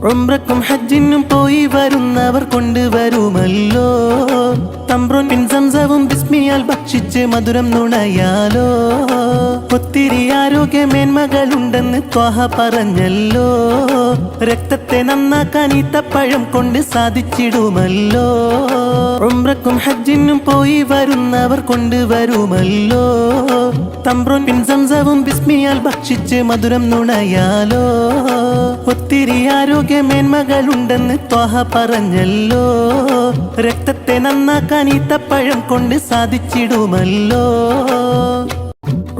ഉംറക്കും ഹജ്ജിനും പോയി വരുന്നവർ കൊണ്ടുവരുമല്ലോ തംബ്രോൻ പിൻ സംസവും ബിസ്മിയാൽ ഭക്ഷിച്ച് മധുരം നുണയാലോ. ഒത്തിരി ആരോഗ്യമേന്മകളുണ്ടെന്ന് ത്വാഹ പറഞ്ഞല്ലോ. രക്തത്തെ നന്നാക്കാൻ ഈത്തപ്പഴം കൊണ്ട് സാധിച്ചിടുമല്ലോ. ഉംറക്കും ഹജ്ജിനും പോയി വരുന്നവർ കൊണ്ടുവരുമല്ലോ തംബ്രോൻ പിൻ സംസവും ബിസ്മിയാൽ ഭക്ഷിച്ച് മധുരം നുണയാലോ. ഒത്തിരി ആരോഗ്യമേന്മകളുണ്ടെന്ന് ത്വാഹ പറഞ്ഞല്ലോ. രക്തത്തെ നന്നാക്കാൻ ഈത്തപ്പഴം കൊണ്ട് സാധിച്ചിടുമല്ലോ.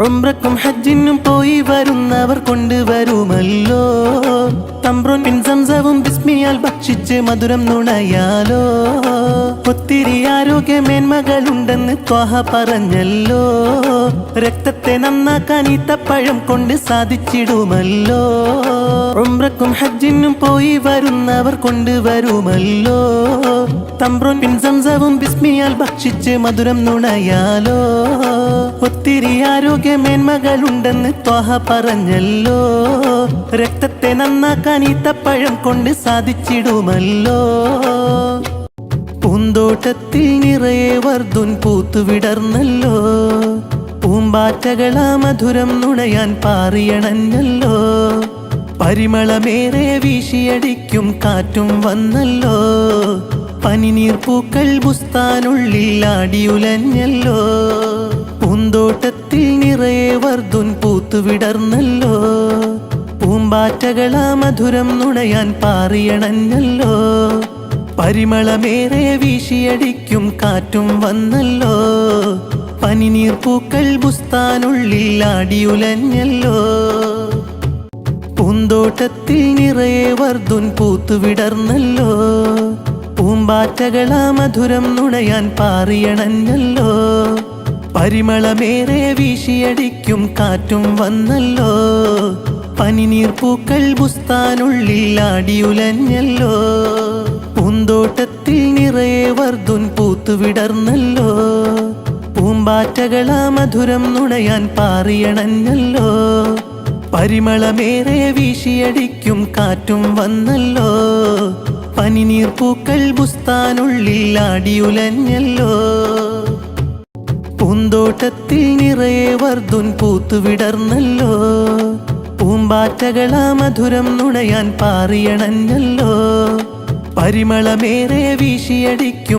ഉംറക്കും ഹജ്ജിനും പോയി വരുന്നവർ കൊണ്ടുവരുമല്ലോ തംബ്രോൻ പിൻ സംസവും ബിസ്മിയാൽ ഭക്ഷിച്ച് മധുരം നുണയാലോ. ഒത്തിരി ആരോഗ്യമേന്മകളുണ്ടെന്ന് ത്വാഹ പറഞ്ഞല്ലോ. രക്തത്തെ നന്നാക്കാൻ ഈത്തപ്പഴം കൊണ്ട് സാധിച്ചിടുമല്ലോ. ഉംറക്കും ഹജ്ജിനും പോയി വരുന്നവർ കൊണ്ടുവരുമല്ലോ തംബ്രോൻ പിൻ സംസവും ബിസ്മിയാൽ ഭക്ഷിച്ച് മധുരം നുണയാലോ. ഒത്തിരി ആരോഗ്യമേന്മകളുണ്ടെന്ന് ത്വാഹ പറഞ്ഞല്ലോ. രക്തത്തെ നന്നാക്കാൻ ഈത്തപ്പഴം കൊണ്ട് സാധിച്ചിടുമല്ലോ. പൂന്തോട്ടത്തിൽ നിറയെ വർദ്ധുൻ പൂത്തുവിടർന്നല്ലോ. പൂമ്പാറ്റകളാ മധുരം നുണയാൻ പാറിയണഞ്ഞല്ലോ. പരിമളമേറെ വീശിയടിക്കും കാറ്റും വന്നല്ലോ. പനിനീർ പൂക്കൾ ബുസ്താനുള്ളിൽ ആടിയുലഞ്ഞല്ലോ. പൂന്തോട്ടത്തിൽ നിറയെ വർദ്ധുൻ പൂത്തുവിടർന്നല്ലോ. പൂമ്പാറ്റകളാ മധുരം നുണയാൻ പാറിയണഞ്ഞല്ലോ. പരിമളമേറെ വീശിയടിക്കും കാറ്റും വന്നല്ലോ. പനിനീർ പൂക്കൾ ബുസ്താനുള്ളിൽ ആടിയുലഞ്ഞല്ലോ. പൂന്തോട്ടത്തിൽ നിറയെ വർദ്ധുൻ പൂത്തുവിടർന്നല്ലോ. പൂമ്പാറ്റകളാ മധുരം നുണയാൻ പാറിയണഞ്ഞല്ലോ. പരിമളമേറെ വീശിയടിക്കും കാറ്റും വന്നല്ലോ. പനിനീർ പൂക്കൾ ബുസ്താനുള്ളിൽ ആടിയുലഞ്ഞല്ലോ. പൂന്തോട്ടത്തിൽ നിറയെ വർദ്ധുൻ പൂത്തുവിടർന്നല്ലോ. പൂമ്പാറ്റകളാ മധുരം നുണയാൻ പാറിയണഞ്ഞല്ലോ. പരിമളമേറെ വീശിയടിക്കും കാറ്റും വന്നല്ലോ. പനിനീർ പൂക്കൾ ബുസ്താനുള്ളിൽ ആടിയുലഞ്ഞല്ലോ. പൂന്തോട്ടത്തിൽ നിറയെ വർദ്ധുൻ പൂത്തുവിടർന്നല്ലോ. പൂമ്പാറ്റകളാ മധുരം നുണയാൻ പാറിയണഞ്ഞല്ലോ. പരിമളമേറെ വീശിയടിക്കും